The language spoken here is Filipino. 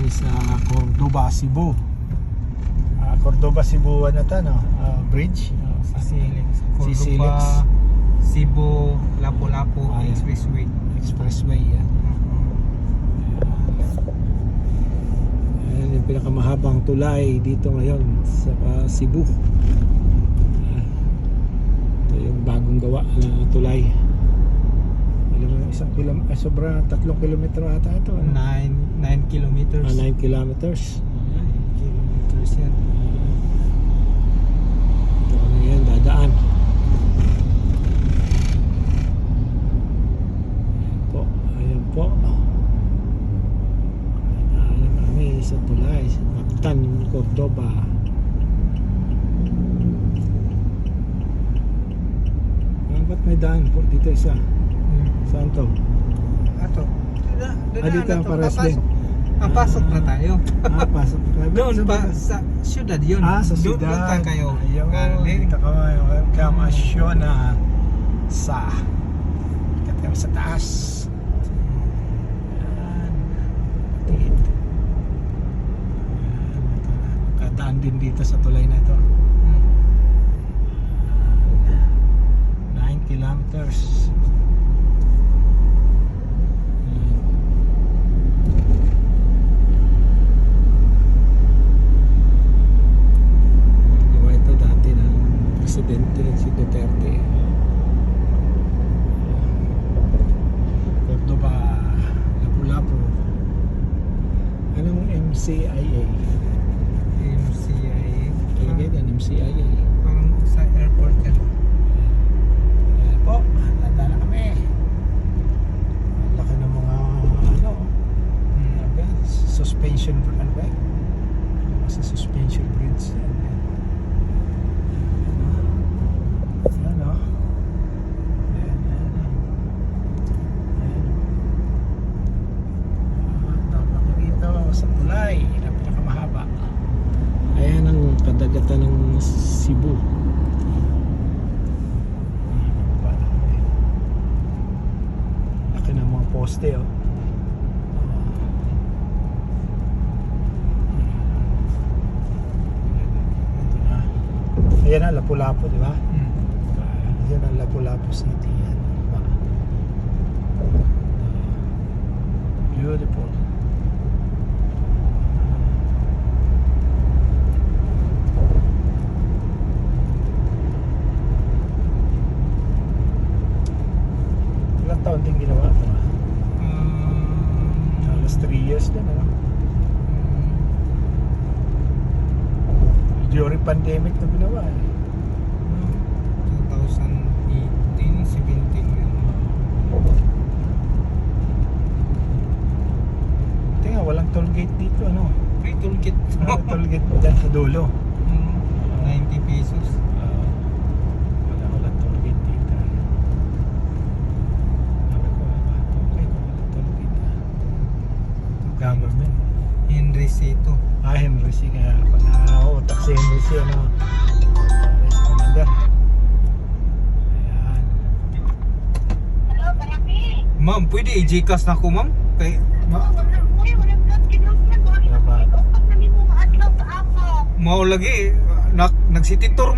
tayo sa Cordoba, Cebu. Cordoba, Cebu ano to, no? Bridge. Sisilix. Sisilix. Cordoba, Cebu, Lapu-Lapu Ayan. Expressway. Expressway yan. Ayan yung pinakamahabang tulay dito ngayon sa Cebu. Ito yung bagong gawa na tulay. Isang sobra 3 kilometro ata ito, ano? 9 kilometers. 9 kilometers. 9 kilometers yan. Ito ano yan, dadaan. Ayan po. Ayan kami sa tulay, sa Mactan, Cordoba. Ba't may daan po dito isa? Saan to? Ato. Dito ang pares din. Pasok na tayo. Pasok na tayo. Doon pa sa syudad yun. Sa Doon syudad. kayo. Ayun, dito ka welcome Asyona sa ikat kami sa taas. Ayan. Tingin. Kadaan din dito sa tulay na ito. 9 kilometers. Gawa ito dati ng presidente si Duterte. Cordoba, Lapu-Lapu. Anong MCIA? MCIA. Talagay din MCIA. Parang sa airport yan. Ayan po, handa na kami. Ang laki ng mga ano ba? Suspension, ano ba? Sa suspension bridge. Ayan o. Tama ko dito sa tulay na pinakamahaba. Ayan ang kadagatan ng Cebu. Laki ng mga poste oh. Ito na. Ayan na, Lapu-Lapu, di ba? Ayan ang Lapu-Lapu City. Yan. Beautiful. Ilang taon din ginawa ito? Halos 3 years din, ano? During pandemic na ginawa eh. 2018, 17 yan. Tingnan, walang toll gate dito, ano? Free toolkit. Walang toll gate dyan sa dulo. 90 pesos. Walang toll gate dito. Sabi ko, okay kung walang toll gate. Government. Henry Seto. Henry C. Kaya pala, taxi Henry C. Ano? Forest Commander. Ayan. Hello, Baraki. Ma'am, pwede i-Gcash na ako, ma'am? Kay, Wala vlog kinugyan. Dapat. Pag namin mo maadlaw sa ako. mao lagi, nag-city tour